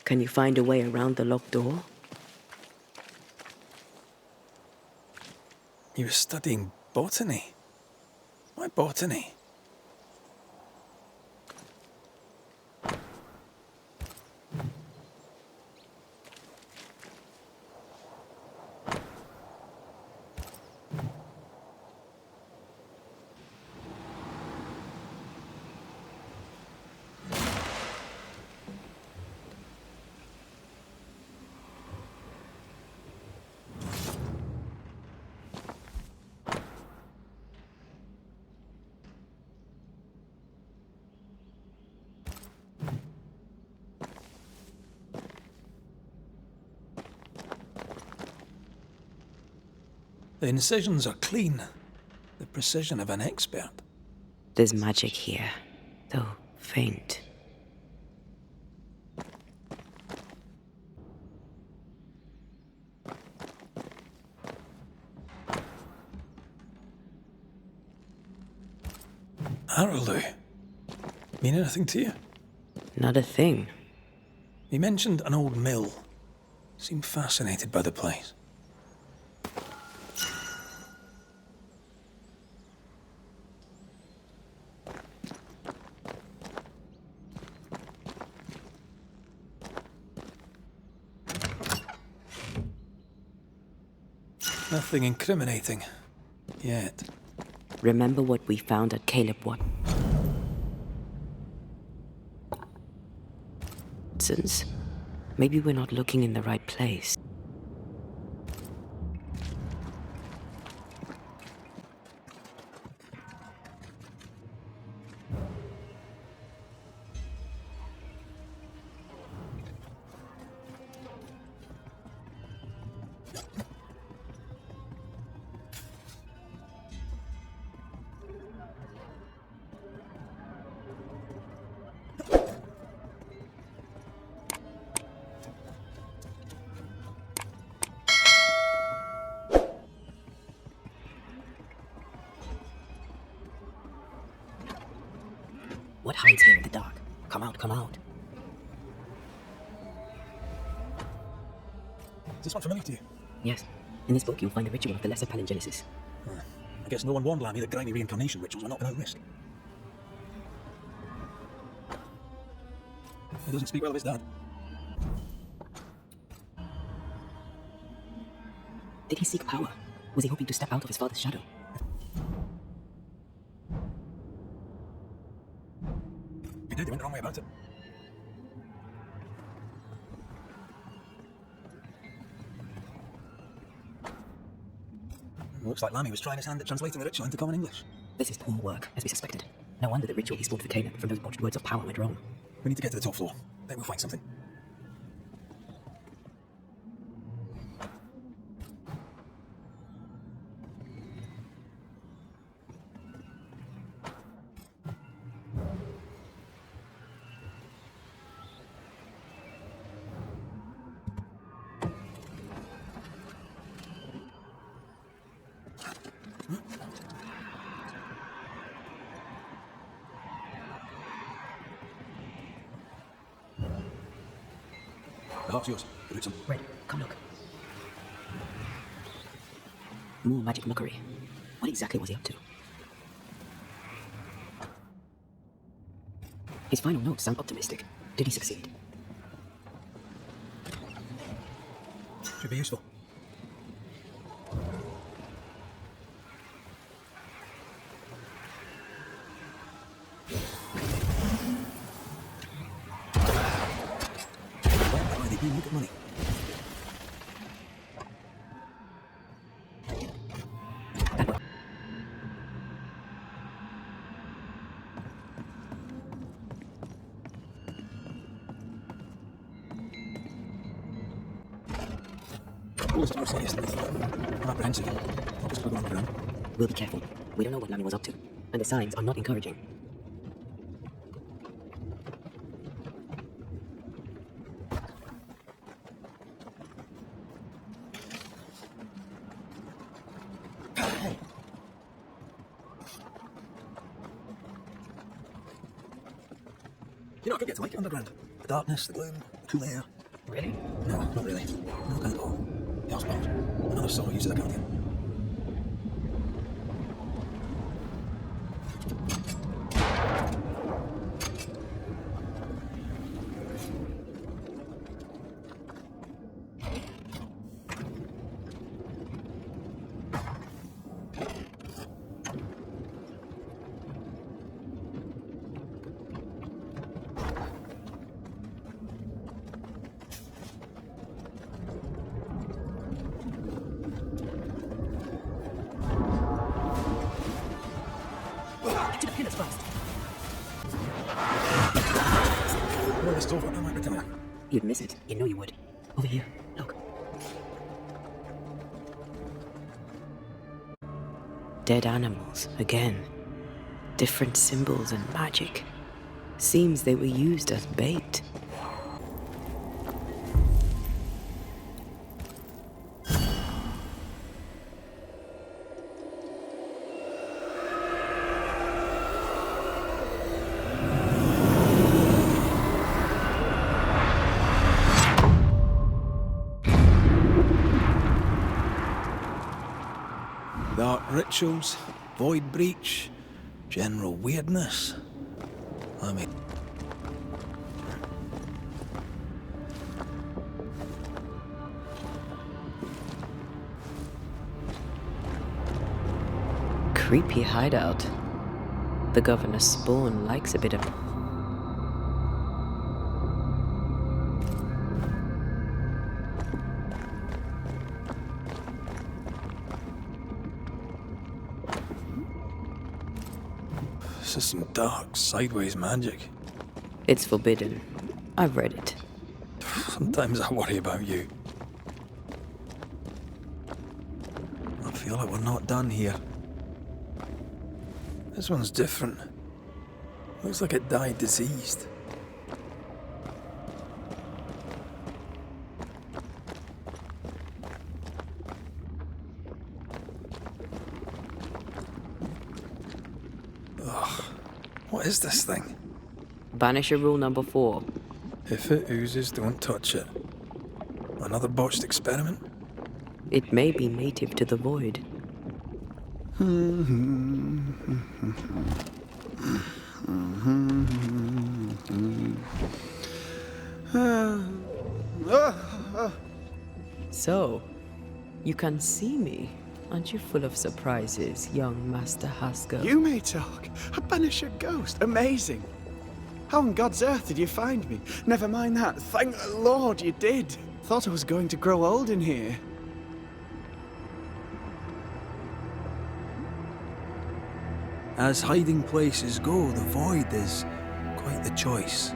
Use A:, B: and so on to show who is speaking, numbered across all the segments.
A: Can you find a way around the locked door?
B: You were studying botany? Why botany? The incisions are clean. The precision of an expert.
A: There's magic here, though faint.
B: Arrowloo. Mean anything to you?
A: Not a thing.
B: He mentioned an old mill. Seemed fascinated by the place. Nothing incriminating. Yet.
A: Remember what we found at Caleb Watson's? Maybe we're not looking in the right place. What hides here in the dark? Come out, come out.
B: Is this one familiar to you?
A: Yes. In this book, you'll find the ritual of the lesser palingenesis.
B: I guess no one warned Lammy that grimy reincarnation rituals were not without risk. He doesn't speak well of his dad.
A: Did he seek power? Was he hoping to step out of his father's shadow?
B: He did, he went the wrong way about it. Looks like Lammy was trying his hand at translating the ritual into common English.
A: This is poor work, as we suspected. No wonder the ritual he spawned for Caleb from those botched words of power went wrong.
B: We need to get to the top floor. Then we'll find something. The heart's yours. Give it some.
A: Red, come look. More magic mockery. What exactly was he up to? His final notes sound optimistic. Did he succeed?
B: Should be useful. Look at money. I'm apprehensive. I'll just plug on the ground.
A: We'll be careful. We don't know what Lammy was up to, and the signs are not encouraging.
B: You know, I could get to like it underground. The darkness, the gloom, the cool air.
A: Really?
B: No, not really. No, can't go. Housebound. Another solo user account here.
A: Get to the pillars first.
B: Well, it's over. I might retire.
A: You'd miss it. You know you would. Over here. Look. Dead animals, again. Different symbols and magic. Seems they were used as bait.
B: Dark rituals, void breach, general weirdness. I mean...
A: Creepy hideout. The governor's spawn likes a bit of...
B: This is some dark, sideways magic.
A: It's forbidden. I've read it.
B: Sometimes I worry about you. I feel like we're not done here. This one's different. Looks like it died diseased. Ugh. What is this thing?
A: Banisher rule number 4.
B: If it oozes, don't touch it. Another botched experiment?
A: It may be native to the void. So, you can see me. Aren't you full of surprises, young Master Haskell?
C: You may talk. A Banisher ghost. Amazing. How on God's earth did you find me? Never mind that. Thank the Lord you did. Thought I was going to grow old in here.
B: As hiding places go, the void is quite the choice.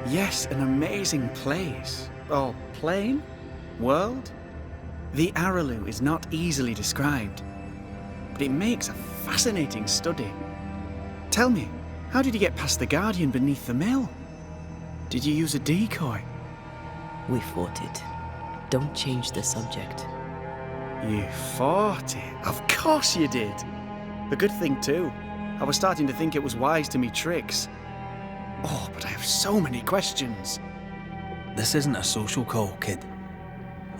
C: Yes, an amazing place. Or plane? World? The Araloo is not easily described, but it makes a fascinating study. Tell me, how did you get past the Guardian beneath the mill? Did you use a decoy?
A: We fought it. Don't change the subject.
C: You fought it? Of course you did. A good thing too. I was starting to think it was wise to me tricks. Oh, but I have so many questions.
B: This isn't a social call, kid.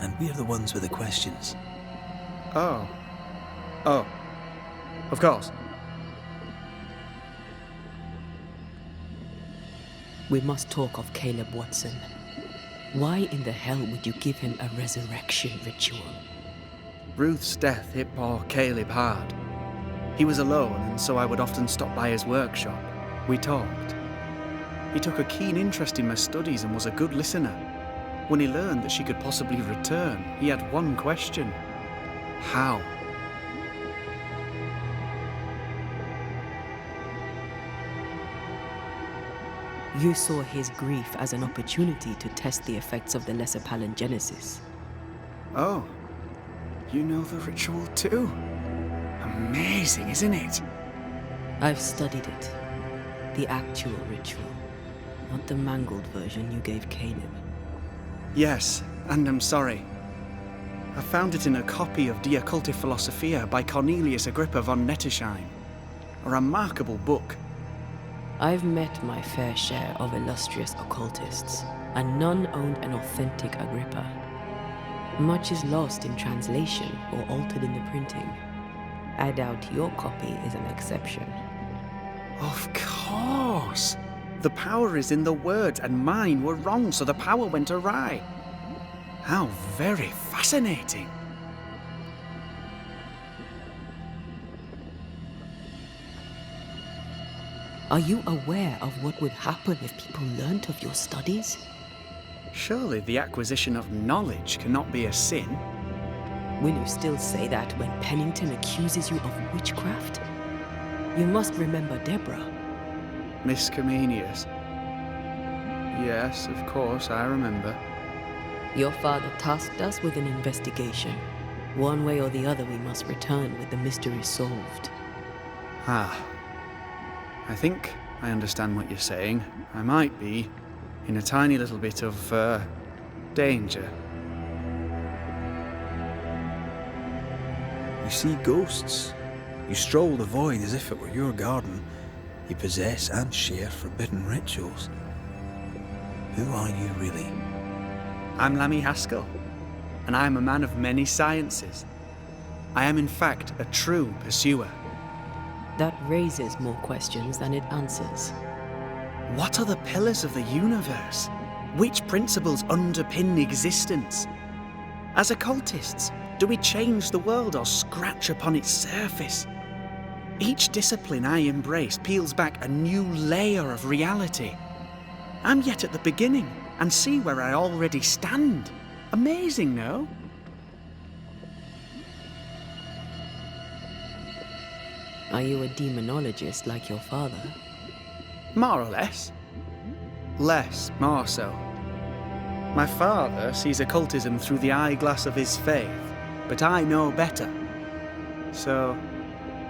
B: And we're the ones with the questions.
C: Oh. Oh. Of course.
A: We must talk of Caleb Watson. Why in the hell would you give him a resurrection ritual?
C: Ruth's death hit poor Caleb hard. He was alone, and so I would often stop by his workshop. We talked. He took a keen interest in my studies and was a good listener. When he learned that she could possibly return, he had one question. How?
A: You saw his grief as an opportunity to test the effects of the lesser palingenesis.
C: Oh. You know the ritual too? Amazing, isn't it?
A: I've studied it. The actual ritual. Not the mangled version you gave Caleb.
C: Yes, and I'm sorry. I found it in a copy of Die Occulte Philosophia by Cornelius Agrippa von Nettersheim. A remarkable book.
A: I've met my fair share of illustrious occultists, and none owned an authentic Agrippa. Much is lost in translation or altered in the printing. I doubt your copy is an exception.
C: Of course! The power is in the words, and mine were wrong, so the power went awry. How very fascinating.
A: Are you aware of what would happen if people learnt of your studies?
C: Surely the acquisition of knowledge cannot be a sin.
A: Will you still say that when Pennington accuses you of witchcraft? You must remember Deborah.
C: Miss Comenius. Yes, of course, I remember.
A: Your father tasked us with an investigation. One way or the other, we must return with the mystery solved.
C: Ah. I think I understand what you're saying. I might be in a tiny little bit of, danger.
B: You see ghosts. You stroll the void as if it were your garden. You possess and share forbidden rituals. Who are you really?
C: I'm Lammy Haskell, and I am a man of many sciences. I am in fact a true pursuer.
A: That raises more questions than it answers.
C: What are the pillars of the universe? Which principles underpin existence? As occultists, do we change the world or scratch upon its surface? Each discipline I embrace peels back a new layer of reality. I'm yet at the beginning, and see where I already stand. Amazing, no?
A: Are you a demonologist like your father?
C: More or less. Less, more so. My father sees occultism through the eyeglass of his faith, but I know better. So,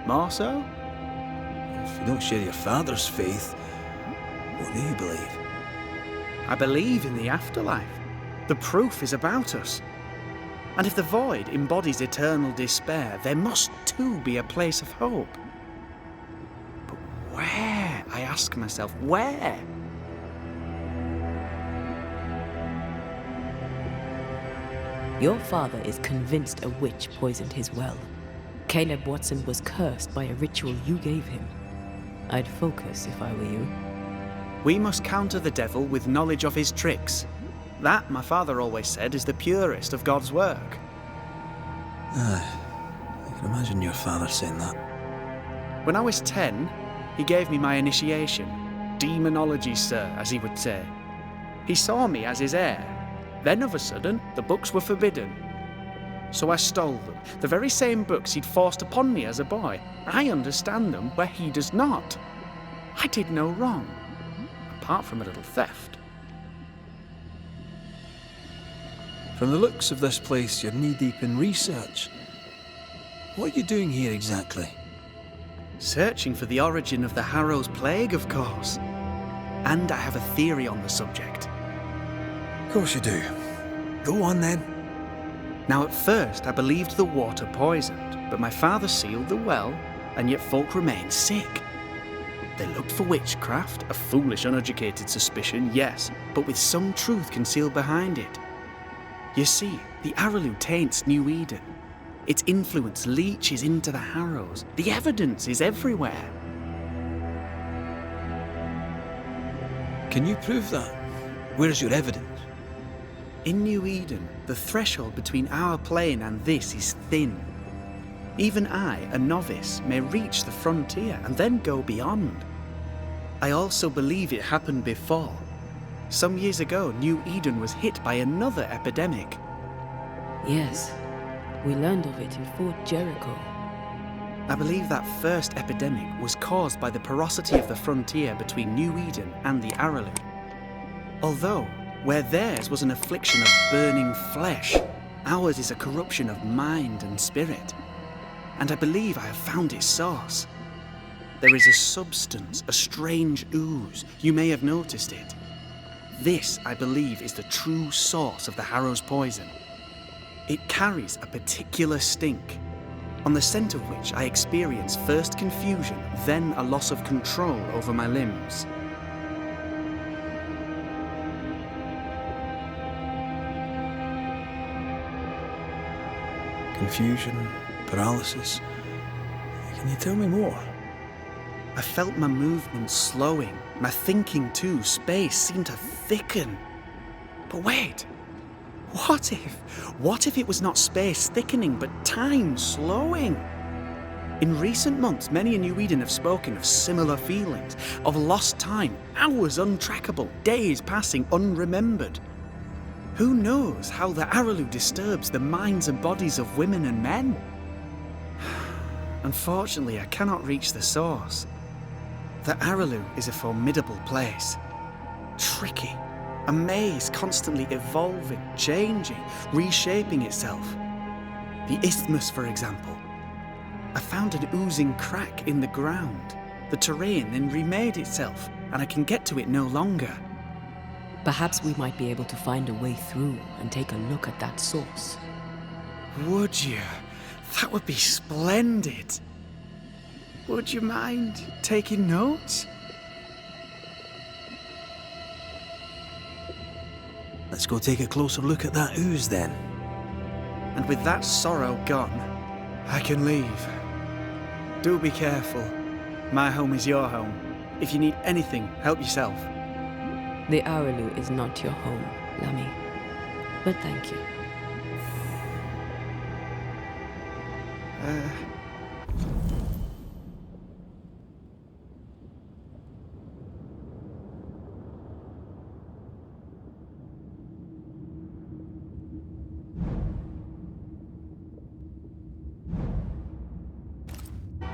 C: more so?
B: If you don't share your father's faith, what do you believe?
C: I believe in the afterlife. The proof is about us. And if the void embodies eternal despair, there must too be a place of hope. But where, I ask myself, where?
A: Your father is convinced a witch poisoned his well. Caleb Watson was cursed by a ritual you gave him. I'd focus if I were you.
C: We must counter the devil with knowledge of his tricks. That, my father always said, is the purest of God's work.
B: I can imagine your father saying that.
C: When I was 10, he gave me my initiation. Demonology, sir, as he would say. He saw me as his heir. Then, of a sudden, the books were forbidden. So I stole them, the very same books he'd forced upon me as a boy. I understand them where he does not. I did no wrong, apart from a little theft.
B: From the looks of this place, you're knee-deep in research. What are you doing here exactly?
C: Searching for the origin of the Harrow's plague, of course. And I have a theory on the subject.
B: Of course you do. Go on then.
C: Now at first I believed the water poisoned, but my father sealed the well, and yet folk remained sick. They looked for witchcraft, a foolish, uneducated suspicion, yes, but with some truth concealed behind it. You see, the Araloo taints New Eden. Its influence leaches into the Harrows. The evidence is everywhere.
B: Can you prove that? Where's your evidence?
C: In New Eden, the threshold between our plane and this is thin. Even I, a novice, may reach the frontier and then go beyond. I also believe it happened before. Some years ago, New Eden was hit by another epidemic.
A: Yes, we learned of it in Fort Jericho.
C: I believe that first epidemic was caused by the porosity of the frontier between New Eden and the Araloo. Although, where theirs was an affliction of burning flesh, ours is a corruption of mind and spirit. And I believe I have found its source. There is a substance, a strange ooze. You may have noticed it. This, I believe, is the true source of the Harrow's poison. It carries a particular stink. on the scent of which I experience first confusion, then a loss of control over my limbs.
B: Confusion, paralysis. Can you tell me more?
C: I felt my movement slowing, my thinking too. Space seemed to thicken. But wait, what if it was not space thickening, but time slowing? In recent months, many in New Eden have spoken of similar feelings, of lost time, hours untrackable, days passing unremembered. Who knows how the Araloo disturbs the minds and bodies of women and men? Unfortunately, I cannot reach the source. The Araloo is a formidable place. Tricky, a maze constantly evolving, changing, reshaping itself. The isthmus, for example. I found an oozing crack in the ground. The terrain then remade itself, and I can get to it no longer.
A: Perhaps we might be able to find a way through and take a look at that source.
C: Would you? That would be splendid. Would you mind taking notes?
B: Let's go take a closer look at that ooze then.
C: And with that sorrow gone, I can leave. Do be careful. My home is your home. If you need anything, help yourself.
A: The Araloo is not your home, Lamy. But thank you.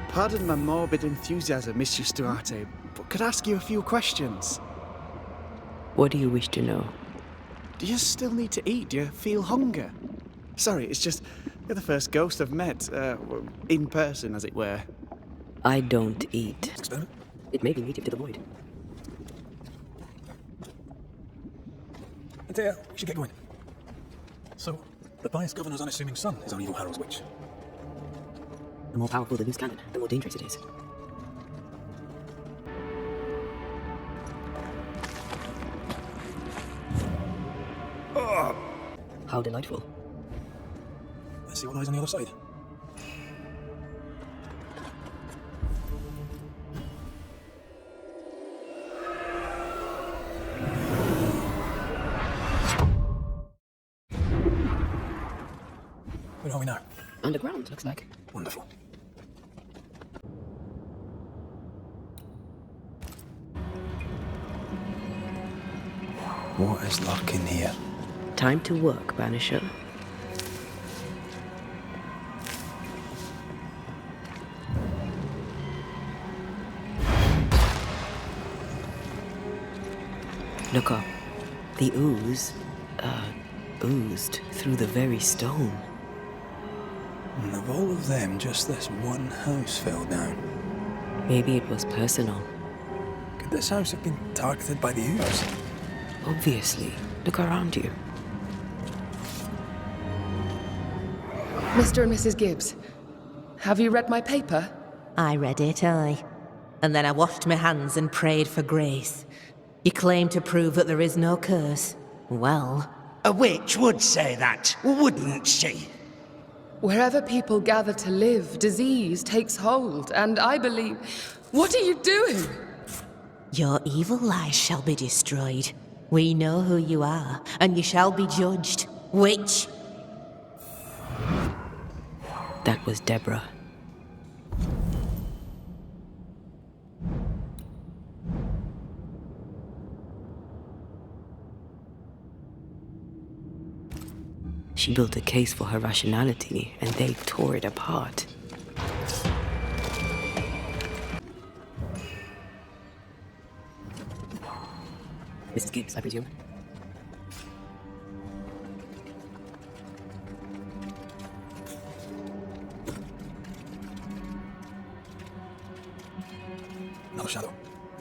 C: Pardon my morbid enthusiasm, Mr. Stuarte, but could I ask you a few questions?
A: What do you wish to know?
C: Do you still need to eat? Do you feel hunger? Sorry, it's just, you're the first ghost I've met, in person, as it were.
A: I don't eat.
B: Experiment?
A: It may be native to the void.
B: I tell you, we should get going. So, the pious governor's unassuming son is our evil Harrow's witch.
A: The more powerful the loose cannon, the more dangerous it is. How delightful.
B: Let's see what lies on the other side. Where are we now?
A: Underground, looks like.
B: Wonderful. What is luck in here?
A: Time to work, Banisher. Look up. The ooze, oozed through the very stone.
B: And of all of them, just this one house fell down.
A: Maybe it was personal.
B: Could this house have been targeted by the ooze?
A: Obviously. Look around you.
D: Mr. and Mrs. Gibbs, have you read my paper?
E: I read it, aye. And then I washed my hands and prayed for grace. You claim to prove that there is no curse. Well...
F: A witch would say that, wouldn't she?
D: Wherever people gather to live, disease takes hold, and I believe... What are you doing?
E: Your evil lies shall be destroyed. We know who you are, and you shall be judged. Witch!
A: That was Deborah. She built a case for her rationality, and they tore it apart. Mrs. Gibbs, I presume?
B: Another shadow.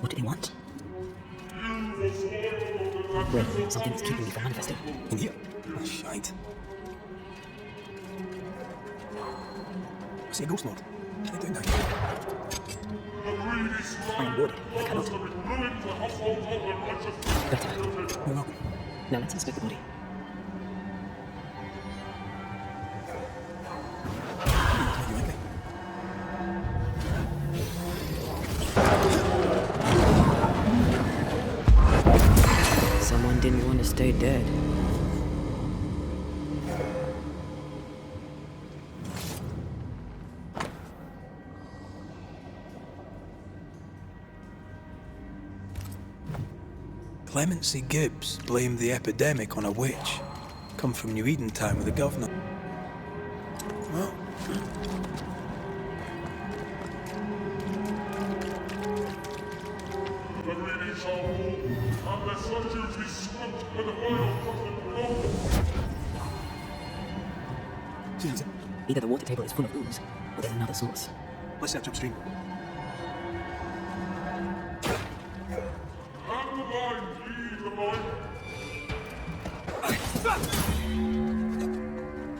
A: What do they want? Wait, something's keeping me from manifesting.
B: In here? Oh, shite. See a ghost lord. What are you doing now?
A: I am bored. I cannot. Better.
B: You're welcome.
A: Now let's inspect the body.
B: Are you angry?
A: Someone didn't want to stay dead.
B: Clemency Gibbs blamed the epidemic on a witch. Come from New Eden Town with the governor. Well,
G: The greedy shall rule, and their solitude be swamped by the vile cosmic
B: Jesus.
A: Either the water table is full of ooze, or there's another source.
B: Let's search upstream.
G: And the blind lead the blind.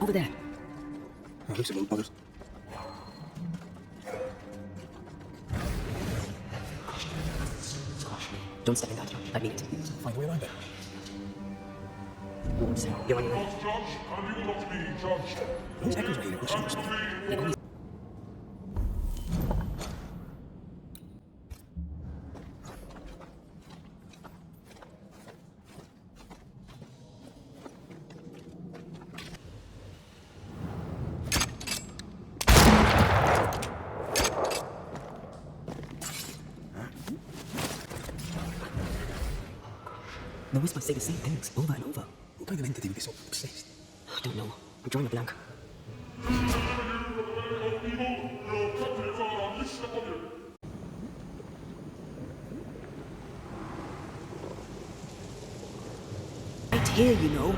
A: Over there.
B: Oh, looks a little bothered.
A: Don't step in that. I mean it.
B: Find a way around it.
A: Wards, you're on your own.
G: Not judge, and you will not be judged.
B: Those echoes right here. What's
G: And
B: that?
G: to be
A: They always The whispers say the same things over and over.
B: What kind of entity would be so obsessed?
A: I don't know. I'm drawing a blank. Right here, you know.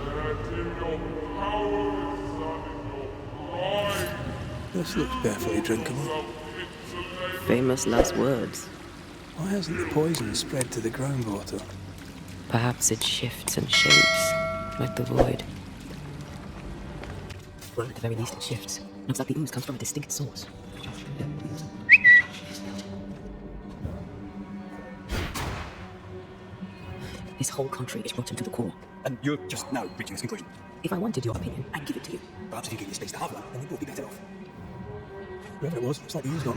B: This looks perfectly drinkable.
A: Famous last words.
B: Why hasn't the poison spread to the groundwater?
A: Perhaps it shifts and shapes, like the void. Well, at the very least it shifts. Looks like the ooze comes from a distinct source. This whole country is rotten to the core.
B: And you're just now reaching this conclusion.
A: If I wanted your opinion, I'd give it to you.
B: Perhaps if you gave me space to have one, then we'd both be better off. Whoever it was, looks like the ooze got.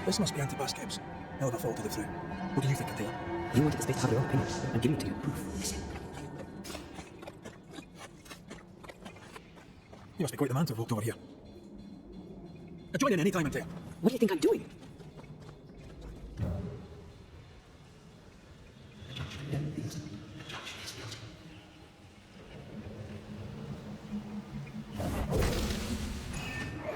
B: This must be Anti-Bass Gibbs. Hell of a fall to live through. What do you think, Antea?
A: You wanted the space to have your own opinion. I'm giving it to you. Proof.
B: You must be quite the man to have walked over here. Join in any time, Antea.
A: What do you think I'm doing?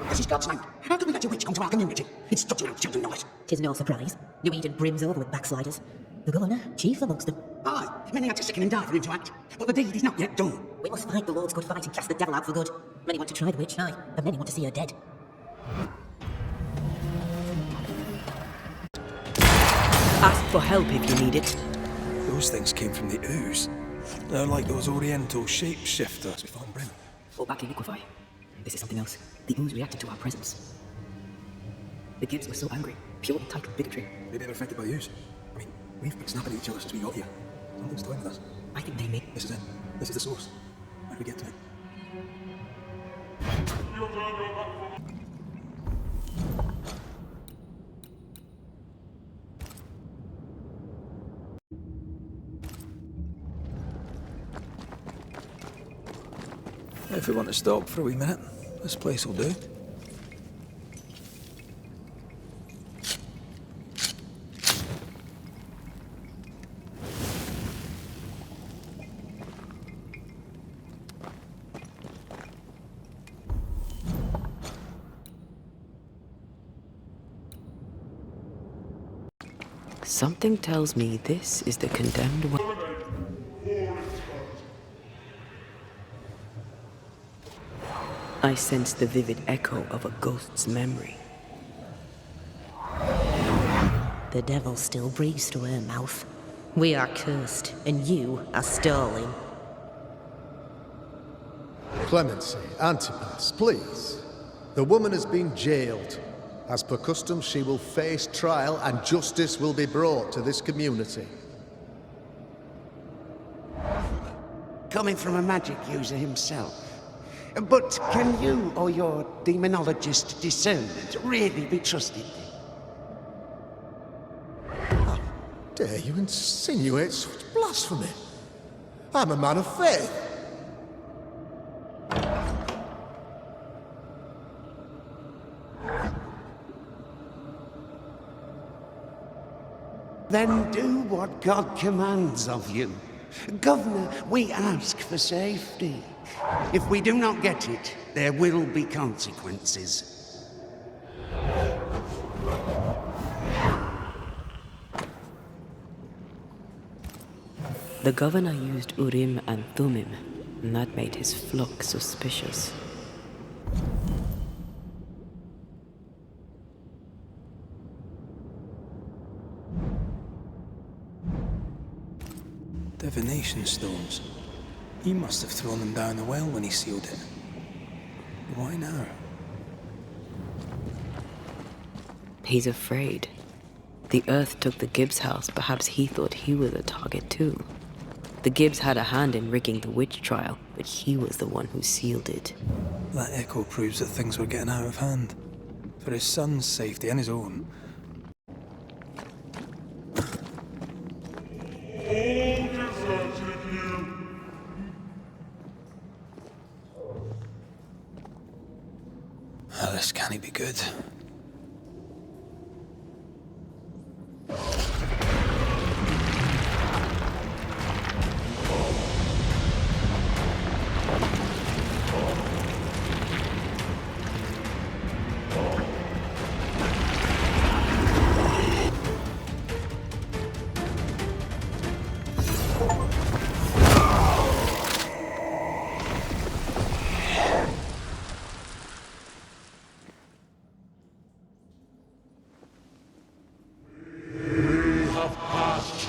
F: This is God's name. How can we let a witch come to our community? It's such a children know it.
E: 'Tis no surprise. New Eden brims over with backsliders. The governor, chief amongst them.
F: Aye, many had to sicken and die for him to act. But the deed is not yet done.
E: We must fight the Lord's good fight and cast the devil out for good. Many want to try the witch, aye, and many want to see her dead.
A: Ask for help if you need it.
B: Those things came from the ooze. They're like those oriental shapeshifters we fought in Bremen.
A: Or back in Liquify. This is something else. The ooze reacted to our presence. The Gibbs were so angry. Pure entitled bigotry.
B: Maybe they're affected by the ooze. I mean, we've been snapping at each other since we got here. Something's toying with us.
A: I think they made...
B: This is it. This is the source. How do we get to it? If we want to stop for a wee minute, this place will do.
A: Something tells me this is the condemned one. I sense the vivid echo of a ghost's memory.
E: The devil still breathes through her mouth. We are cursed, and you are stalling.
H: Clemency, Antipas, please. The woman has been jailed. As per custom, she will face trial and justice will be brought to this community.
F: Coming from a magic user himself. But can you or your demonologist discernment really be trusted?
H: How dare you insinuate such blasphemy? I'm a man of faith.
F: Then do what God commands of you. Governor, we ask for safety. If we do not get it, there will be consequences.
A: The governor used Urim and Thummim, and that made his flock suspicious.
B: Divination stones. He must have thrown them down the well when he sealed it. Why now?
A: He's afraid. The Earth took the Gibbs house. Perhaps he thought he was a target too. The Gibbs had a hand in rigging the witch trial, but he was the one who sealed it.
B: That echo proves that things were getting out of hand. For his son's safety and his own.
G: All deserted you.
B: Ah, this can't be good.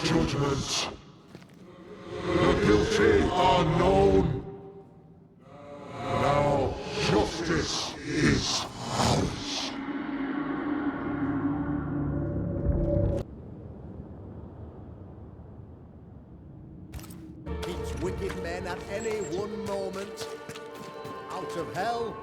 G: Judgment. The guilty are known. Now justice is ours.
H: Keeps wicked men at any one moment out of hell.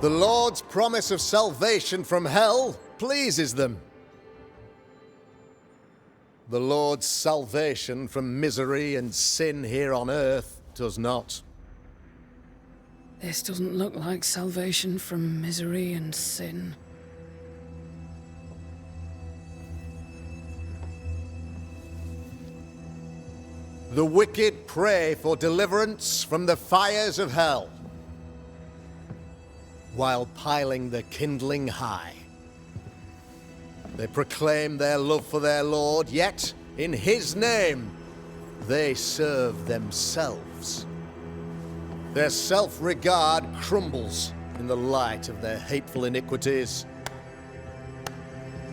H: The Lord's promise of salvation from hell pleases them. The Lord's salvation from misery and sin here on earth does not.
D: This doesn't look like salvation from misery and sin.
H: The wicked pray for deliverance from the fires of hell, while piling the kindling high. They proclaim their love for their Lord, yet, in His name, they serve themselves. Their self-regard crumbles in the light of their hateful iniquities.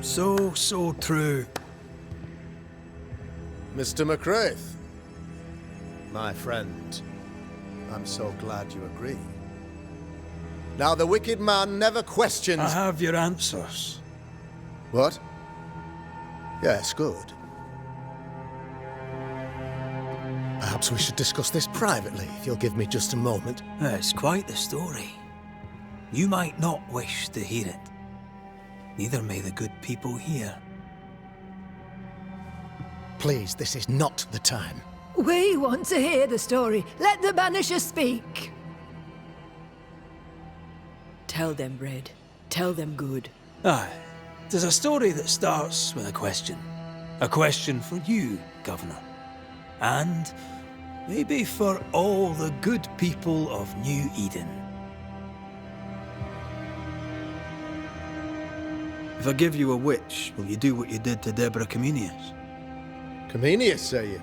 B: So true.
H: Mr. McCraith, my friend, I'm so glad you agree. Now, the wicked man never questions...
B: I have your answers.
H: What? Yes, good. Perhaps we should discuss this privately, if you'll give me just a moment.
B: It's quite the story. You might not wish to hear it. Neither may the good people here.
H: Please, this is not the time.
I: We want to hear the story. Let the Banishers speak.
A: Tell them, Red. Tell them good.
B: Aye. There's a story that starts with a question. A question for you, Governor. And maybe for all the good people of New Eden. If I give you a witch, will you do what you did to Deborah Comenius?
H: Comenius, say you?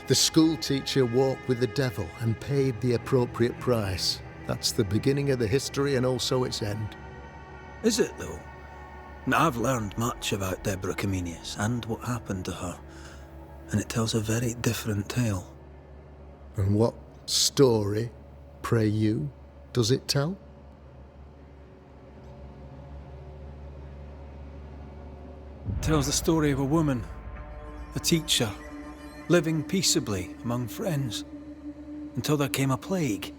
H: The school teacher walked with the devil and paid the appropriate price. That's the beginning of the history and also its end.
B: Is it, though? I've learned much about Deborah Comenius and what happened to her, and it tells a very different tale.
H: And what story, pray you, does it tell?
B: It tells the story of a woman, a teacher, living peaceably among friends, until there came a plague.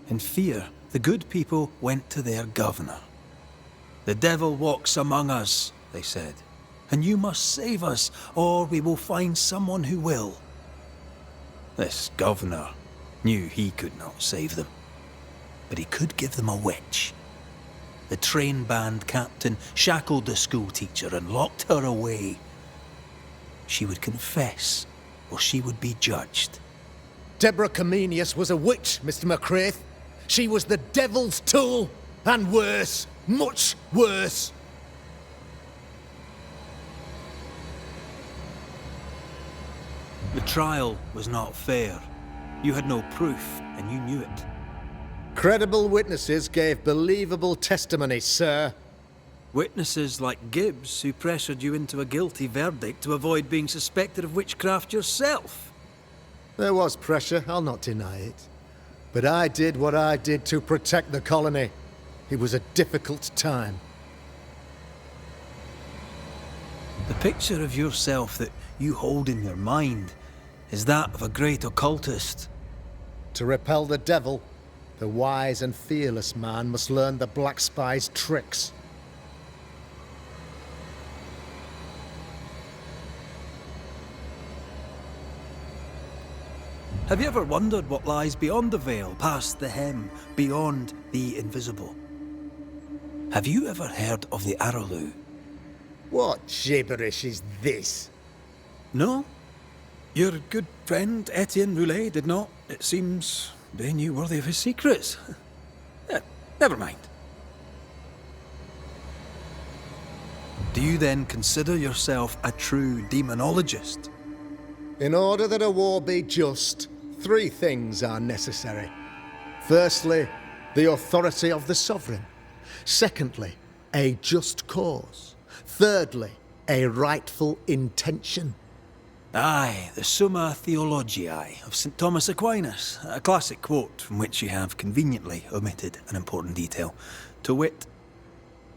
B: In fear, the good people went to their governor. "The devil walks among us," they said, "and you must save us, or we will find someone who will." This governor knew he could not save them, but he could give them a witch. The train band captain shackled the school teacher and locked her away. She would confess, or she would be judged.
H: Deborah Comenius was a witch, Mr. McCraith. She was the devil's tool, and worse, much worse.
B: The trial was not fair. You had no proof, and you knew it.
H: Credible witnesses gave believable testimony, sir.
B: Witnesses like Gibbs, who pressured you into a guilty verdict to avoid being suspected of witchcraft yourself.
H: There was pressure, I'll not deny it. But I did what I did to protect the colony. It was a difficult time.
B: The picture of yourself that you hold in your mind is that of a great occultist.
H: To repel the devil, the wise and fearless man must learn the Black Spy's tricks.
B: Have you ever wondered what lies beyond the veil, past the hem, beyond the invisible? Have you ever heard of the Araloo?
H: What gibberish is this?
B: No? Your good friend Etienne Roulet did not. It seems they knew worthy of his secrets. Never mind. Do you then consider yourself a true demonologist?
H: In order that a war be just, 3 things are necessary. Firstly, the authority of the sovereign. Secondly, a just cause. Thirdly, a rightful intention.
B: Aye, the Summa Theologiae of St. Thomas Aquinas, a classic quote from which you have conveniently omitted an important detail. To wit,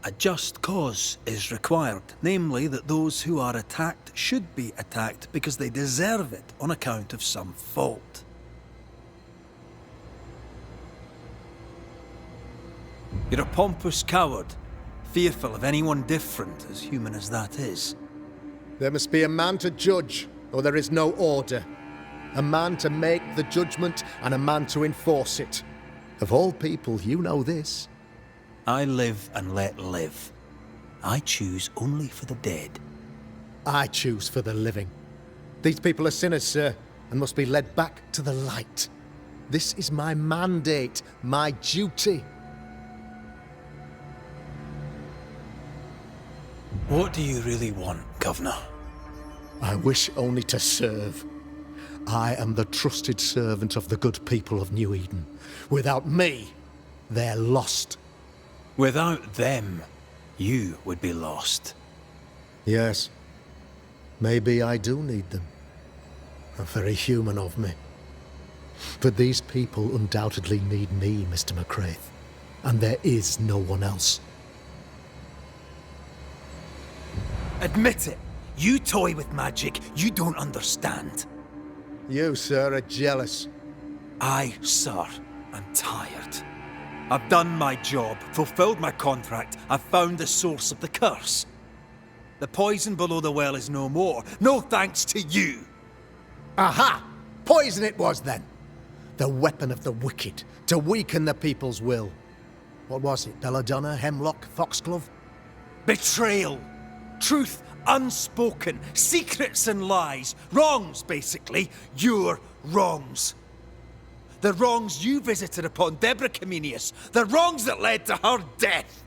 B: a just cause is required, namely that those who are attacked should be attacked because they deserve it on account of some fault. You're a pompous coward, fearful of anyone different, as human as that is.
H: There must be a man to judge, or there is no order. A man to make the judgment, and a man to enforce it. Of all people, you know this.
B: I live and let live. I choose only for the dead.
H: I choose for the living. These people are sinners, sir, and must be led back to the light. This is my mandate, my duty.
B: What do you really want, Governor?
H: I wish only to serve. I am the trusted servant of the good people of New Eden. Without me, they're lost.
B: Without them, you would be lost.
H: Yes. Maybe I do need them. Very human of me. But these people undoubtedly need me, Mr. McCraith. And there is no one else.
B: Admit it. You toy with magic you don't understand.
H: You, sir, are jealous.
B: I, sir, am tired. I've done my job, fulfilled my contract, I've found the source of the curse. The poison below the well is no more, no thanks to you.
H: Aha! Poison it was then. The weapon of the wicked, to weaken the people's will. What was it, belladonna, hemlock, foxglove?
B: Betrayal. Truth unspoken, secrets and lies. Wrongs, basically. Your wrongs. The wrongs you visited upon Deborah Comenius. The wrongs that led to her death.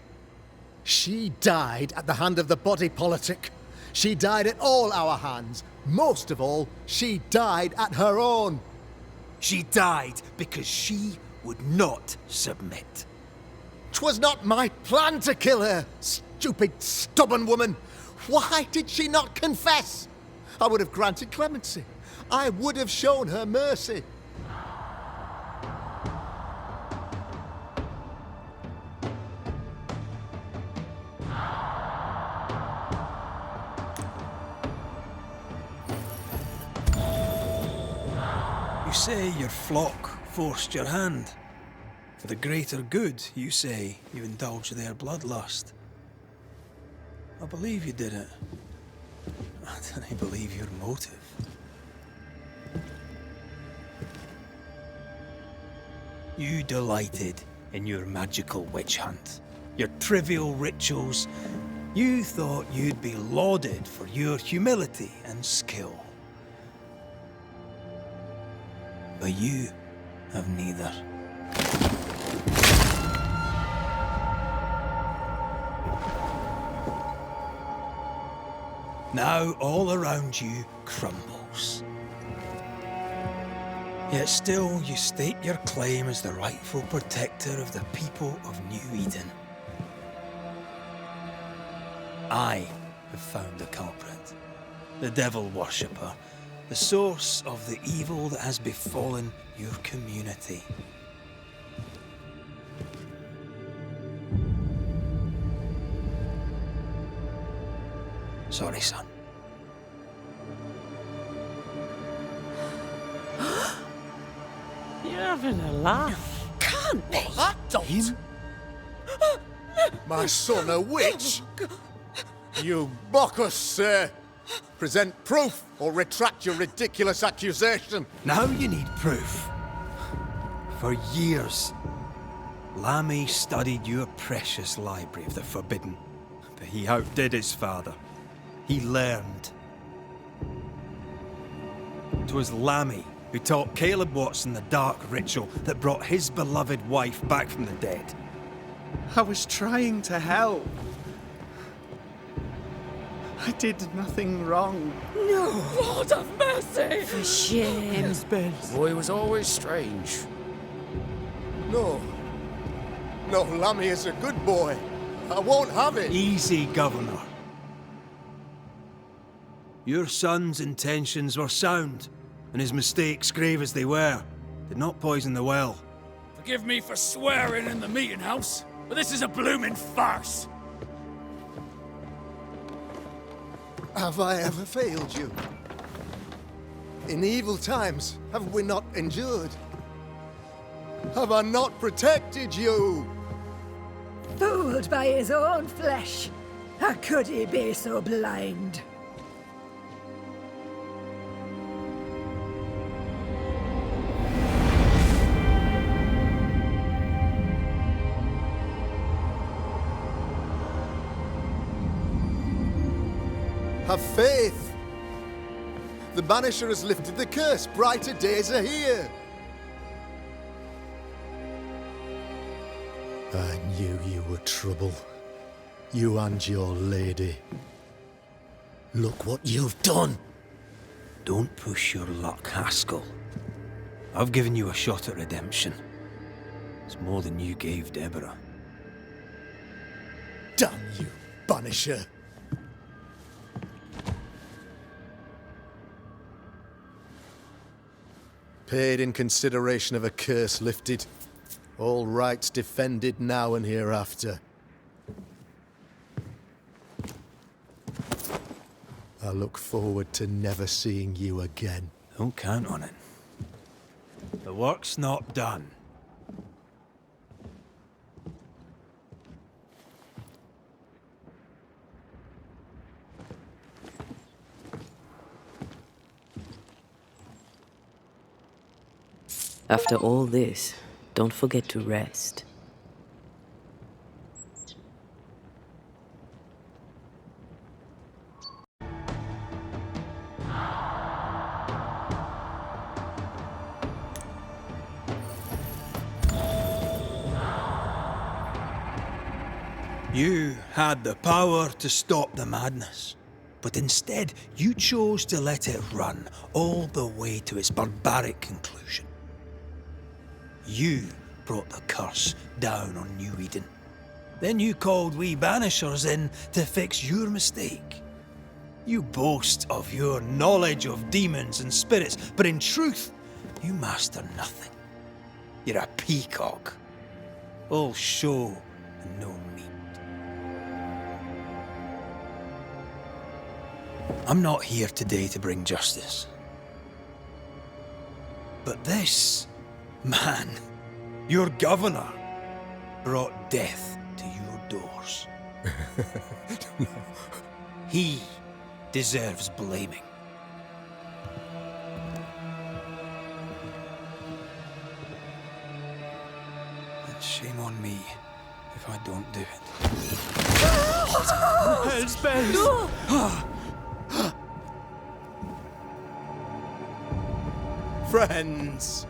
H: She died at the hand of the body politic. She died at all our hands. Most of all, she died at her own.
B: She died because she would not submit.
H: 'Twas not my plan to kill her, stupid, stubborn woman. Why did she not confess? I would have granted clemency. I would have shown her mercy.
B: You say your flock forced your hand. For the greater good, you say you indulged their bloodlust. I believe you did it. I don't believe your motive. You delighted in your magical witch hunt, your trivial rituals. You thought you'd be lauded for your humility and skill. But you have neither. Now all around you crumbles. Yet still you state your claim as the rightful protector of the people of New Eden. I have found the culprit, the devil worshipper, the source of the evil that has befallen your community. Sorry, son.
J: You're having a laugh.
E: Can't be.
H: Him? My son, a witch? You mock us, sir. Present proof or retract your ridiculous accusation.
B: Now you need proof. For years, Lammy studied your precious library of the forbidden, but he outdid his father. He learned. 'Twas Lammy who taught Caleb Watson the dark ritual that brought his beloved wife back from the dead.
C: I was trying to help. I did nothing wrong.
D: No! Lord of mercy!
E: For shame.
J: Ben.
K: Boy was always strange.
H: No. No, Lammy is a good boy. I won't have it.
B: Easy, Governor. Your son's intentions were sound, and his mistakes, grave as they were, did not poison the well.
K: Forgive me for swearing in the meeting house, but this is a blooming farce.
H: Have I ever failed you? In evil times, have we not endured? Have I not protected you?
I: Fooled by his own flesh. How could he be so blind?
H: Have faith. The Banisher has lifted the curse. Brighter days are here. I knew you were trouble. You and your lady. Look what you've done.
B: Don't push your luck, Haskell. I've given you a shot at redemption. It's more than you gave Deborah.
H: Damn you, Banisher. Paid in consideration of a curse lifted. All rights defended now and hereafter. I look forward to never seeing you again.
B: Don't count on it. The work's not done.
A: After all this, don't forget to rest.
B: You had the power to stop the madness, But instead, you chose to let it run all the way to its barbaric conclusion. You brought the curse down on New Eden. Then you called we Banishers in to fix your mistake. You boast of your knowledge of demons and spirits, but in truth, you master nothing. You're a peacock. All show and no meat. I'm not here today to bring justice. But this man, your governor, brought death to your doors. He deserves blaming. And shame on me if I don't do it.
C: Hell's bells!
H: Friends,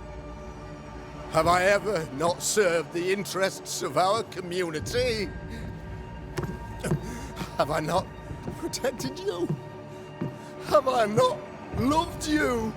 H: have I ever not served the interests of our community? Have I not protected you? Have I not loved you?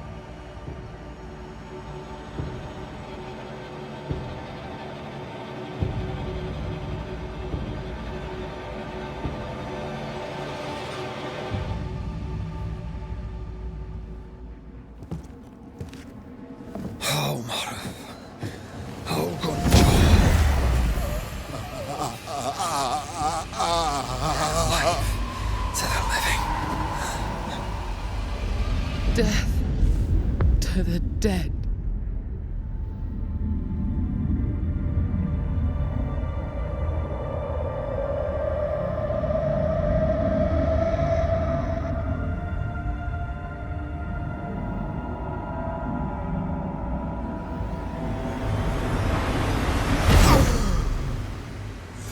D: Death to the dead.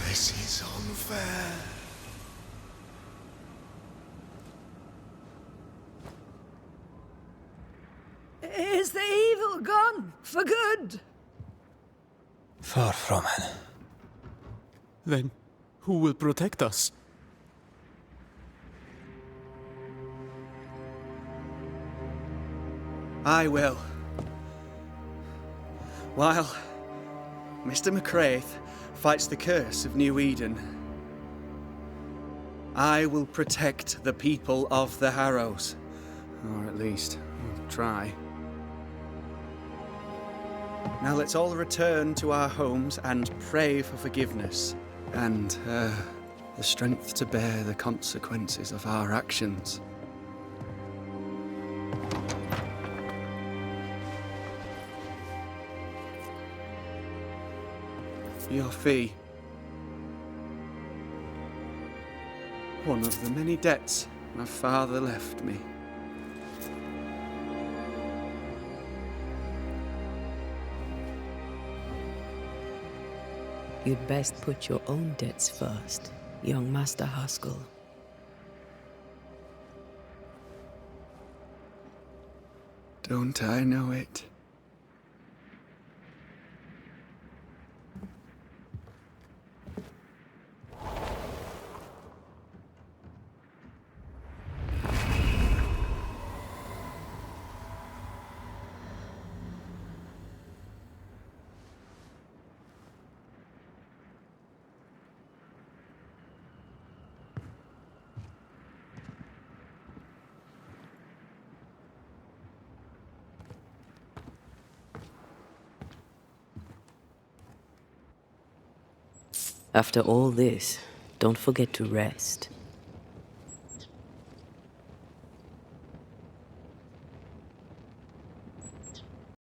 H: This is unfair.
I: Is the evil gone for good?
B: Far from it.
J: Then who will protect us?
C: I will. While Mr. McCraith fights the curse of New Eden, I will protect the people of the Harrows. Or at least, I'll try. Now let's all return to our homes and pray for forgiveness and the strength to bear the consequences of our actions. Your fee. One of the many debts my father left me.
A: You'd best put your own debts first, young Master Haskell.
C: Don't I know it?
A: After all this, don't forget to rest.